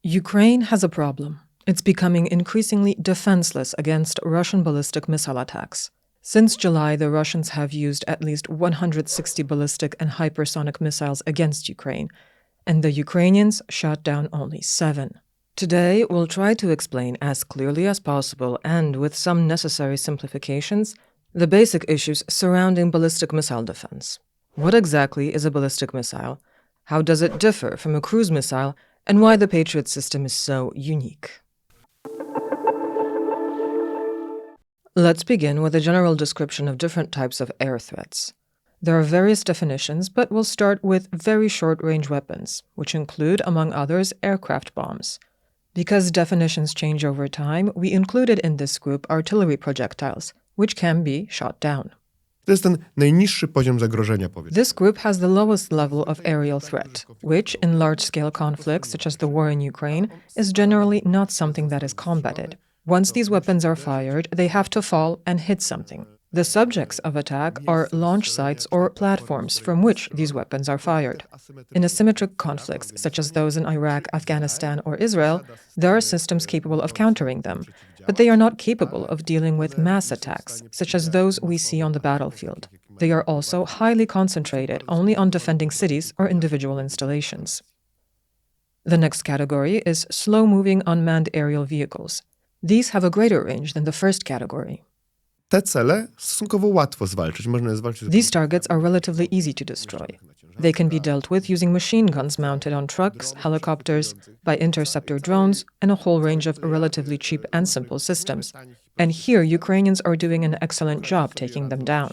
Ukraine has a problem. It's becoming increasingly defenseless against Russian ballistic missile attacks. Since July, the Russians have used at least 160 ballistic and hypersonic missiles against Ukraine, and the Ukrainians shot down only 7. Today, we'll try to explain as clearly as possible and with some necessary simplifications the basic issues surrounding ballistic missile defense. What exactly is a ballistic missile? How does it differ from a cruise missile? And why the Patriot system is so unique. Let's begin with a general description of different types of air threats. There are various definitions, but we'll start with very short-range weapons, which include, among others, aircraft bombs. Because definitions change over time, we included in this group artillery projectiles, which can be shot down. To jest ten najniższy poziom zagrożenia, powiedzmy. This group has the lowest level of aerial threat, which, in large-scale conflicts such as the war in Ukraine, is generally not something that is combated. Once these weapons are fired, they have to fall and hit something. The subjects of attack are launch sites or platforms from which these weapons are fired. In asymmetric conflicts, such as those in Iraq, Afghanistan, or Israel, there are systems capable of countering them, but they are not capable of dealing with mass attacks, such as those we see on the battlefield. They are also highly concentrated only on defending cities or individual installations. The next category is slow-moving unmanned aerial vehicles. These have a greater range than the first category. Te cele stosunkowo łatwo zwalczyć. Można je zwalczyć. These targets are relatively easy to destroy. They can be dealt with using machine guns mounted on trucks, helicopters, by interceptor drones, and a whole range of relatively cheap and simple systems. And here, Ukrainians are doing an excellent job taking them down.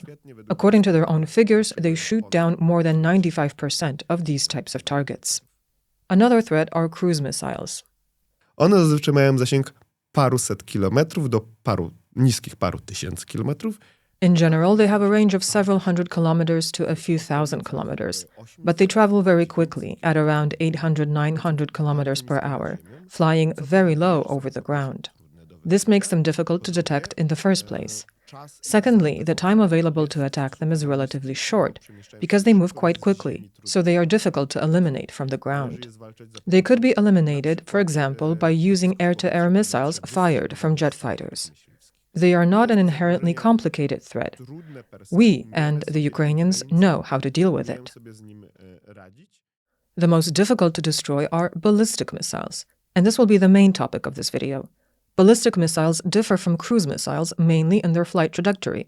According to their own figures, they shoot down more than 95% of these types of targets. Another threat are cruise missiles. One zazwyczaj mają zasięg paruset kilometrów do niskich paru tysięcy kilometrów. In general, they have a range of several hundred kilometers to a few thousand kilometers, but they travel very quickly at around 800-900 kilometers per hour, flying very low over the ground. This makes them difficult to detect in the first place. Secondly, the time available to attack them is relatively short, because they move quite quickly, so they are difficult to eliminate from the ground. They could be eliminated, for example, by using air-to-air missiles fired from jet fighters. They are not an inherently complicated threat. We and the Ukrainians know how to deal with it. The most difficult to destroy are ballistic missiles, and this will be the main topic of this video. Ballistic missiles differ from cruise missiles mainly in their flight trajectory.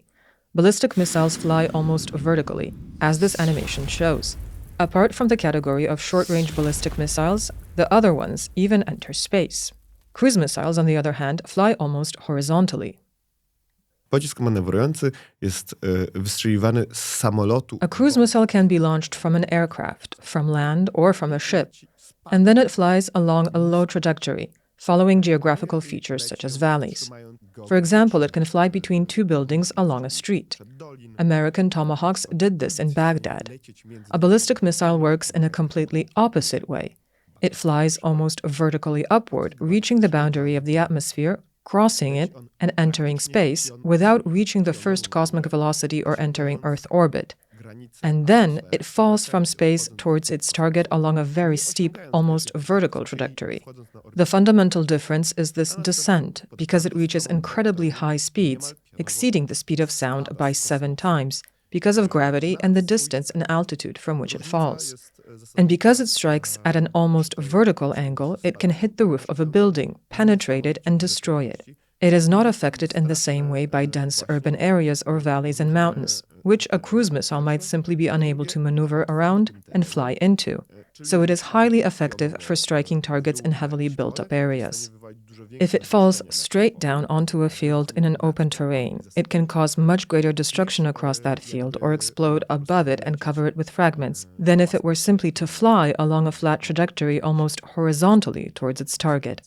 Ballistic missiles fly almost vertically, as this animation shows. Apart from the category of short-range ballistic missiles, the other ones even enter space. Cruise missiles, on the other hand, fly almost horizontally. Pocisk manewrujący jest wystrzeliwany z samolotu. A cruise missile can be launched from an aircraft, from land, or from a ship, and then it flies along a low trajectory, following geographical features such as valleys. For example, it can fly between two buildings along a street. American Tomahawks did this in Baghdad. A ballistic missile works in a completely opposite way. It flies almost vertically upward, reaching the boundary of the atmosphere, crossing it, and entering space without reaching the first cosmic velocity or entering Earth orbit. And then it falls from space towards its target along a very steep, almost vertical trajectory. The fundamental difference is this descent, because it reaches incredibly high speeds, exceeding the speed of sound by 7 times, because of gravity and the distance and altitude from which it falls. And because it strikes at an almost vertical angle, it can hit the roof of a building, penetrate it, and destroy it. It is not affected in the same way by dense urban areas or valleys and mountains, which a cruise missile might simply be unable to maneuver around and fly into. So it is highly effective for striking targets in heavily built-up areas. If it falls straight down onto a field in an open terrain, it can cause much greater destruction across that field or explode above it and cover it with fragments than if it were simply to fly along a flat trajectory almost horizontally towards its target.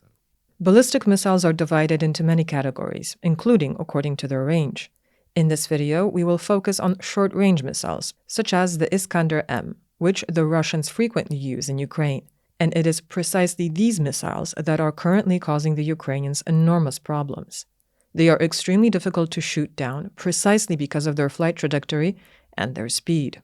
Ballistic missiles are divided into many categories, including according to their range. In this video, we will focus on short-range missiles, such as the Iskander M, which the Russians frequently use in Ukraine. And it is precisely these missiles that are currently causing the Ukrainians enormous problems. They are extremely difficult to shoot down precisely because of their flight trajectory and their speed.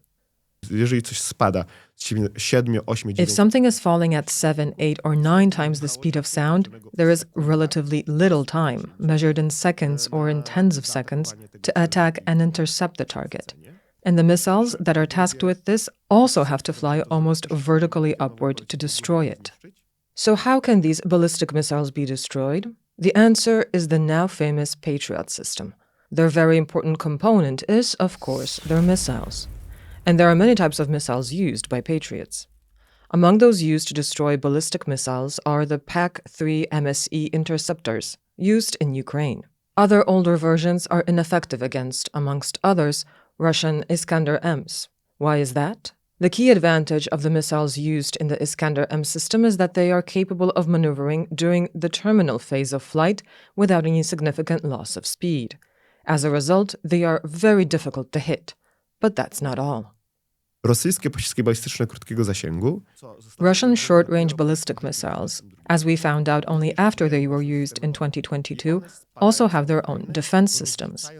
Jeżeli coś spada z 7, 8, 9... If something is falling at 7, 8, or 9 times the speed of sound, there is relatively little time, measured in seconds or in tens of seconds, to attack and intercept the target. And the missiles that are tasked with this also have to fly almost vertically upward to destroy it. So how can these ballistic missiles be destroyed? The answer is the now famous Patriot system. Their very important component is, of course, their missiles. And there are many types of missiles used by Patriots. Among those used to destroy ballistic missiles are the PAC-3 MSE interceptors, used in Ukraine. Other older versions are ineffective against, amongst others, Russian Iskander Ms. Why is that? The key advantage of the missiles used in the Iskander M system is that they are capable of maneuvering during the terminal phase of flight without any significant loss of speed. As a result, they are very difficult to hit. But that's not all. Rosyjskie pociski balistyczne krótkiego zasięgu... Russian short-range ballistic missiles, as we found out only after they were used in 2022, also have their own defense systems.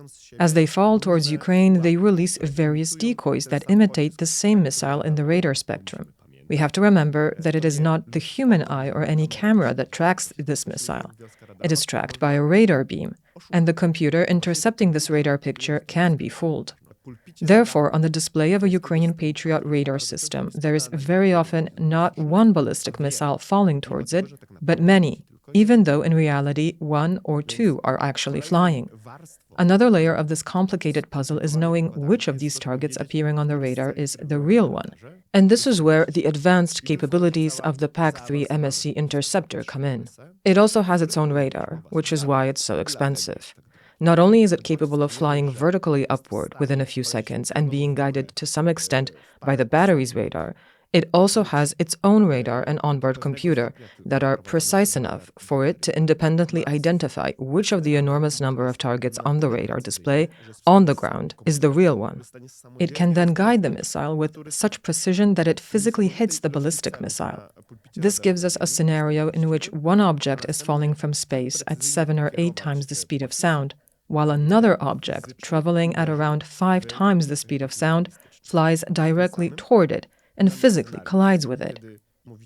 As they fall towards Ukraine, they release various decoys that imitate the same missile in the radar spectrum. We have to remember that it is not the human eye or any camera that tracks this missile. It is tracked by a radar beam, and the computer intercepting this radar picture can be fooled. Therefore, on the display of a Ukrainian Patriot radar system, there is very often not one ballistic missile falling towards it, but many, even though in reality 1 or 2 are actually flying. Another layer of this complicated puzzle is knowing which of these targets appearing on the radar is the real one. And this is where the advanced capabilities of the PAC-3 MSE interceptor come in. It also has its own radar, which is why it's so expensive. Not only is it capable of flying vertically upward within a few seconds and being guided to some extent by the battery's radar, it also has its own radar and onboard computer that are precise enough for it to independently identify which of the enormous number of targets on the radar display on the ground is the real one. It can then guide the missile with such precision that it physically hits the ballistic missile. This gives us a scenario in which one object is falling from space at 7 or 8 times the speed of sound, while another object, traveling at around 5 times the speed of sound, flies directly toward it and physically collides with it.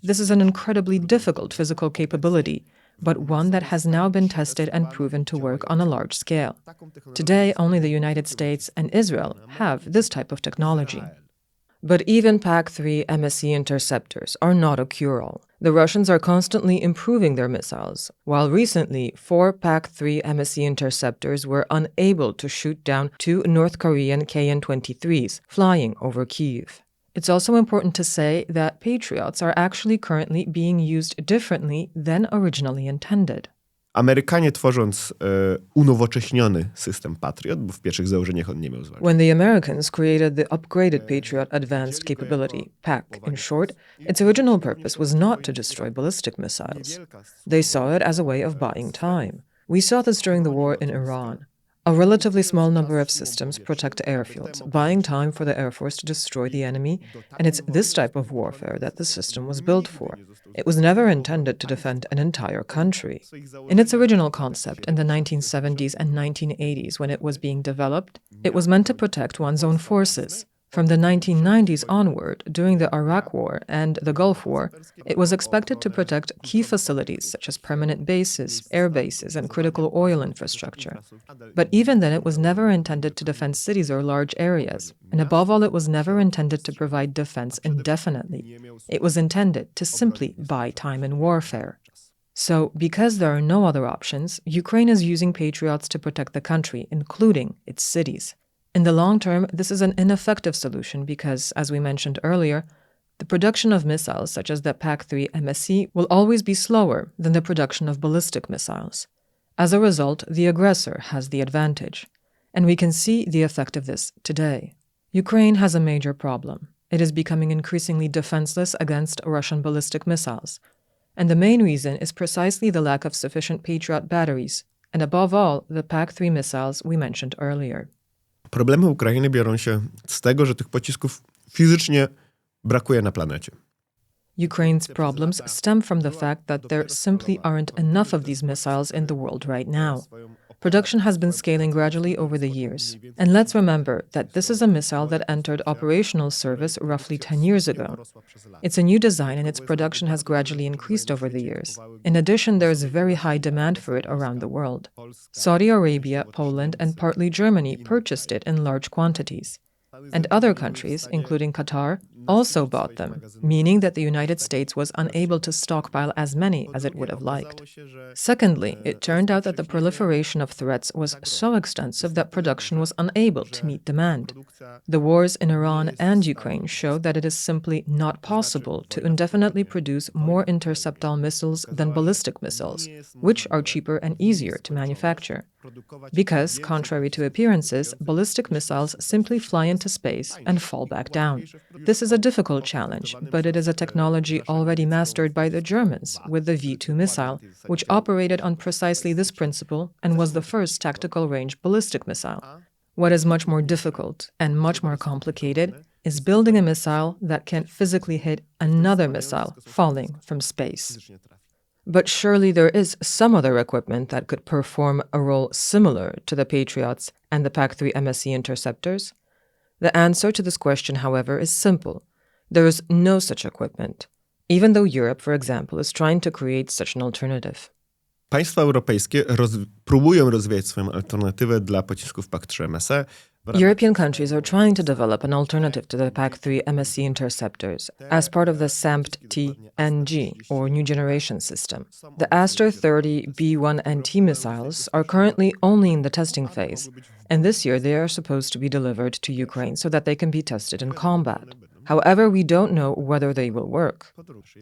This is an incredibly difficult physical capability, but one that has now been tested and proven to work on a large scale. Today, only the United States and Israel have this type of technology. But even PAC-3 MSE interceptors are not a cure-all. The Russians are constantly improving their missiles, while recently 4 PAC-3 MSE interceptors were unable to shoot down 2 North Korean KN-23s flying over Kyiv. It's also important to say that Patriots are actually currently being used differently than originally intended. Amerykanie, tworząc unowocześniony system Patriot, bo w pierwszych założeniach on nie miał znaczenia. When the Americans created the upgraded Patriot Advanced Capability, PAC in short, its original purpose was not to destroy ballistic missiles. They saw it as a way of buying time. We saw this during the war in Iran. A relatively small number of systems protect airfields, buying time for the Air Force to destroy the enemy, and it's this type of warfare that the system was built for. It was never intended to defend an entire country. In its original concept in the 1970s and 1980s when it was being developed, it was meant to protect one's own forces. From the 1990s onward, during the Iraq War and the Gulf War, it was expected to protect key facilities such as permanent bases, air bases, and critical oil infrastructure. But even then, it was never intended to defend cities or large areas. And above all, it was never intended to provide defense indefinitely. It was intended to simply buy time in warfare. So, because there are no other options, Ukraine is using Patriots to protect the country, including its cities. In the long term, this is an ineffective solution because, as we mentioned earlier, the production of missiles such as the PAC-3 MSE will always be slower than the production of ballistic missiles. As a result, the aggressor has the advantage. And we can see the effect of this today. Ukraine has a major problem. It is becoming increasingly defenseless against Russian ballistic missiles. And the main reason is precisely the lack of sufficient Patriot batteries, and above all, the PAC-3 missiles we mentioned earlier. Problemy Ukrainy biorą się z tego, że tych pocisków fizycznie brakuje na planecie. Ukraine's problems stem from the fact that there simply aren't enough of these missiles in the world right now. Production has been scaling gradually over the years. And let's remember that this is a missile that entered operational service roughly 10 years ago. It's a new design and its production has gradually increased over the years. In addition, there is very high demand for it around the world. Saudi Arabia, Poland, and partly Germany purchased it in large quantities. And other countries, including Qatar, also bought them, meaning that the United States was unable to stockpile as many as it would have liked. Secondly, it turned out that the proliferation of threats was so extensive that production was unable to meet demand. The wars in Iran and Ukraine show that it is simply not possible to indefinitely produce more interceptor missiles than ballistic missiles, which are cheaper and easier to manufacture. Because, contrary to appearances, ballistic missiles simply fly into space and fall back down. This is a difficult challenge, but it is a technology already mastered by the Germans with the V-2 missile, which operated on precisely this principle and was the first tactical-range ballistic missile. What is much more difficult and much more complicated is building a missile that can physically hit another missile falling from space. But surely there is some other equipment that could perform a role similar to the Patriots and the PAC-3 MSE interceptors? The answer to this question, however, is simple. There is no such equipment, even though Europe, for example, is trying to create such an alternative. Państwa europejskie próbują rozwijać swoją alternatywę dla pocisków PAC-3 MSE. European countries are trying to develop an alternative to the PAC-3 MSE interceptors as part of the SAMPT-NG, or New Generation System. The Aster 30 B1NT missiles are currently only in the testing phase, and this year they are supposed to be delivered to Ukraine so that they can be tested in combat. However, we don't know whether they will work.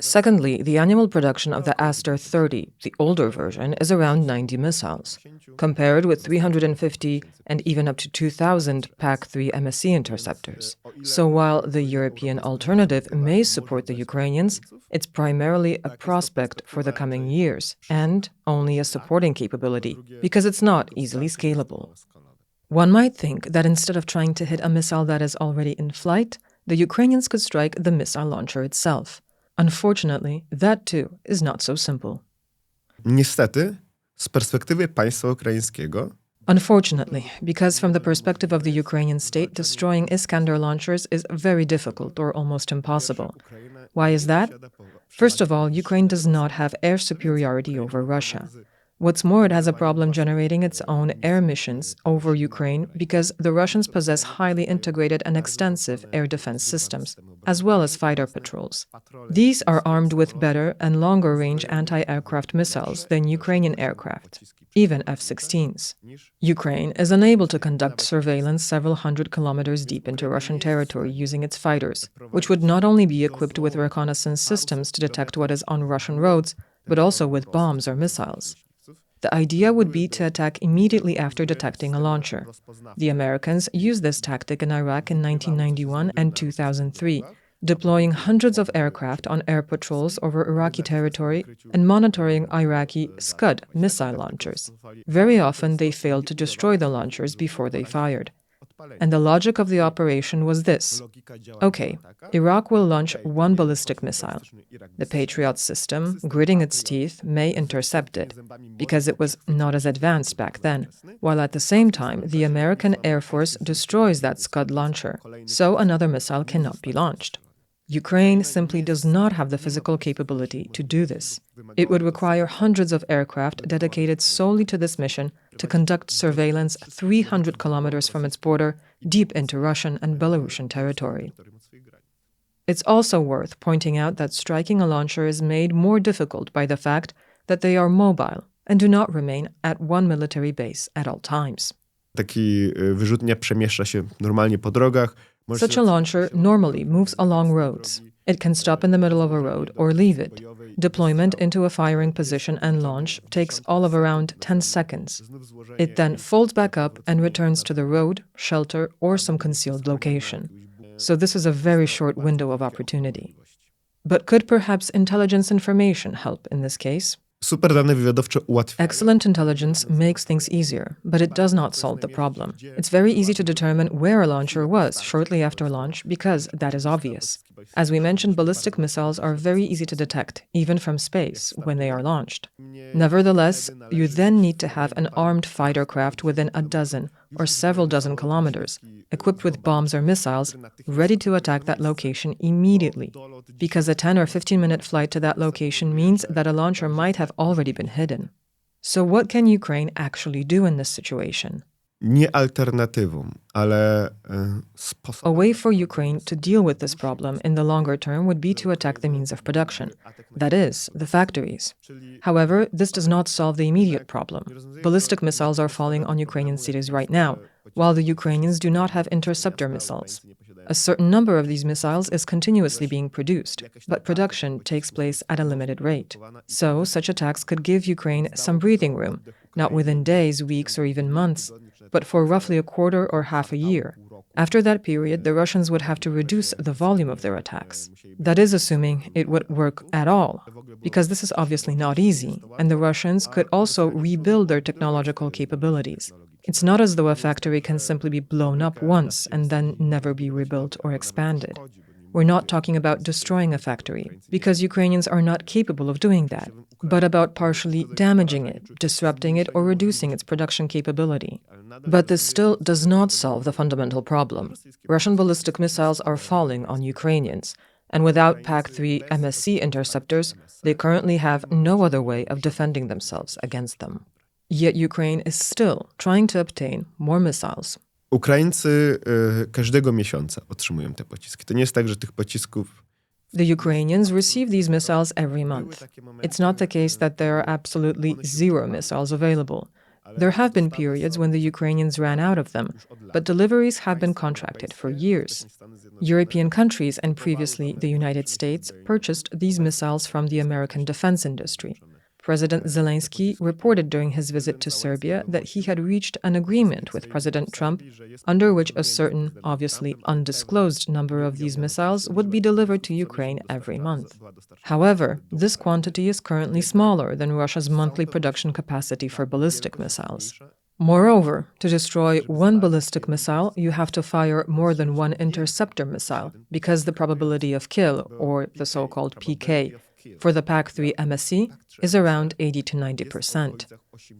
Secondly, the annual production of the Aster 30, the older version, is around 90 missiles, compared with 350 and even up to 2,000 PAC-3 MSE interceptors. So while the European alternative may support the Ukrainians, it's primarily a prospect for the coming years and only a supporting capability because it's not easily scalable. One might think that instead of trying to hit a missile that is already in flight, the Ukrainians could strike the missile launcher itself. Unfortunately, that too is not so simple. Niestety, z perspektywy państwa ukraińskiego, unfortunately, because from the perspective of the Ukrainian state, destroying Iskander launchers is very difficult or almost impossible. Why is that? First of all, Ukraine does not have air superiority over Russia. What's more, it has a problem generating its own air missions over Ukraine because the Russians possess highly integrated and extensive air defense systems, as well as fighter patrols. These are armed with better and longer-range anti-aircraft missiles than Ukrainian aircraft, even F-16s. Ukraine is unable to conduct surveillance several hundred kilometers deep into Russian territory using its fighters, which would not only be equipped with reconnaissance systems to detect what is on Russian roads, but also with bombs or missiles. The idea would be to attack immediately after detecting a launcher. The Americans used this tactic in Iraq in 1991 and 2003, deploying hundreds of aircraft on air patrols over Iraqi territory and monitoring Iraqi Scud missile launchers. Very often they failed to destroy the launchers before they fired. And the logic of the operation was this. Okay, Iraq will launch one ballistic missile. The Patriot system, gritting its teeth, may intercept it, because it was not as advanced back then, while at the same time the American Air Force destroys that Scud launcher, so another missile cannot be launched. Ukraine simply does not have the physical capability to do this. It would require hundreds of aircraft dedicated solely to this mission to conduct surveillance 300 kilometers from its border, deep into Russian and Belarusian territory. It's also worth pointing out that striking a launcher is made more difficult by the fact that they are mobile and do not remain at one military base at all times. Taki wyrzutnia przemieszcza się normalnie po drogach. Such a launcher normally moves along roads. It can stop in the middle of a road or leave it. Deployment into a firing position and launch takes all of around 10 seconds. It then folds back up and returns to the road, shelter, or some concealed location. So this is a very short window of opportunity. But could perhaps intelligence information help in this case? Super dane wywiadowcze ułatwiają. Excellent intelligence makes things easier, but it does not solve the problem. It's very easy to determine where a launcher was shortly after launch because that is obvious. As we mentioned, ballistic missiles are very easy to detect, even from space, when they are launched. Nevertheless, you then need to have an armed fighter craft within a dozen or several dozen kilometers, equipped with bombs or missiles, ready to attack that location immediately, because a 10 or 15-minute flight to that location means that a launcher might have already been hidden. So what can Ukraine actually do in this situation? Nie alternatywą, ale A sposobem. way for Ukraine to deal with this problem in the longer term would be to attack the means of production, that is, the factories. However, this does not solve the immediate problem. Ballistic missiles are falling on Ukrainian cities right now, while the Ukrainians do not have interceptor missiles. A certain number of these missiles is continuously being produced, but production takes place at a limited rate. So, such attacks could give Ukraine some breathing room, not within days, weeks, or even months, but for roughly a quarter or half a year. After that period, the Russians would have to reduce the volume of their attacks. That is assuming it would work at all, because this is obviously not easy, and the Russians could also rebuild their technological capabilities. It's not as though a factory can simply be blown up once and then never be rebuilt or expanded. We're not talking about destroying a factory, because Ukrainians are not capable of doing that, but about partially damaging it, disrupting it, or reducing its production capability. But this still does not solve the fundamental problem. Russian ballistic missiles are falling on Ukrainians, and without PAC-3 MSE interceptors, they currently have no other way of defending themselves against them. Yet Ukraine is still trying to obtain more missiles. Ukraińcy każdego miesiąca otrzymują te pociski. To nie jest tak, że tych pocisków... The Ukrainians receive these missiles every month. It's not the case that there are absolutely zero missiles available. There have been periods when the Ukrainians ran out of them, but deliveries have been contracted for years. European countries and previously the United States purchased these missiles from the American defense industry. President Zelensky reported during his visit to Serbia that he had reached an agreement with President Trump under which a certain, obviously undisclosed number of these missiles would be delivered to Ukraine every month. However, this quantity is currently smaller than Russia's monthly production capacity for ballistic missiles. Moreover, to destroy one ballistic missile, you have to fire more than one interceptor missile, because the probability of kill, or the so-called PK, for the PAC-3 MSE is around 80 to 90%.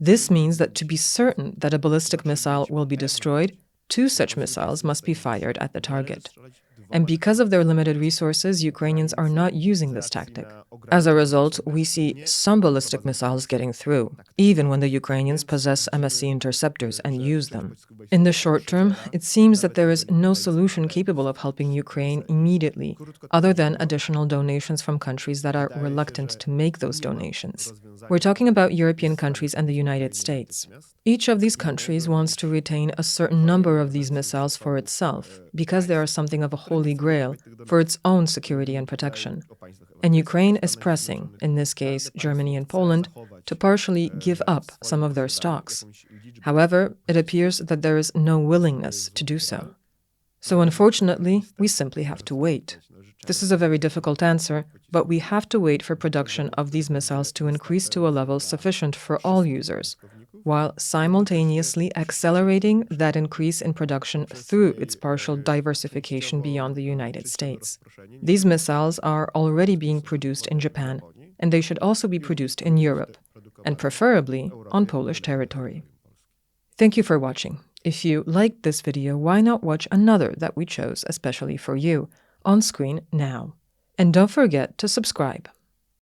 This means that to be certain that a ballistic missile will be destroyed, two such missiles must be fired at the target. And because of their limited resources, Ukrainians are not using this tactic. As a result, we see some ballistic missiles getting through, even when the Ukrainians possess MSE interceptors and use them. In the short term, it seems that there is no solution capable of helping Ukraine immediately, other than additional donations from countries that are reluctant to make those donations. We're talking about European countries and the United States. Each of these countries wants to retain a certain number of these missiles for itself, because they are something of a holy grail for its own security and protection. And Ukraine is pressing, in this case Germany and Poland, to partially give up some of their stocks. However, it appears that there is no willingness to do so. So unfortunately, we simply have to wait. This is a very difficult answer, but we have to wait for production of these missiles to increase to a level sufficient for all users, while simultaneously accelerating that increase in production through its partial diversification beyond the United States. These missiles are already being produced in Japan, and they should also be produced in Europe, and preferably on Polish territory. Thank you for watching. If you liked this video, why not watch another that we chose especially for you, on screen now. And don't forget to subscribe.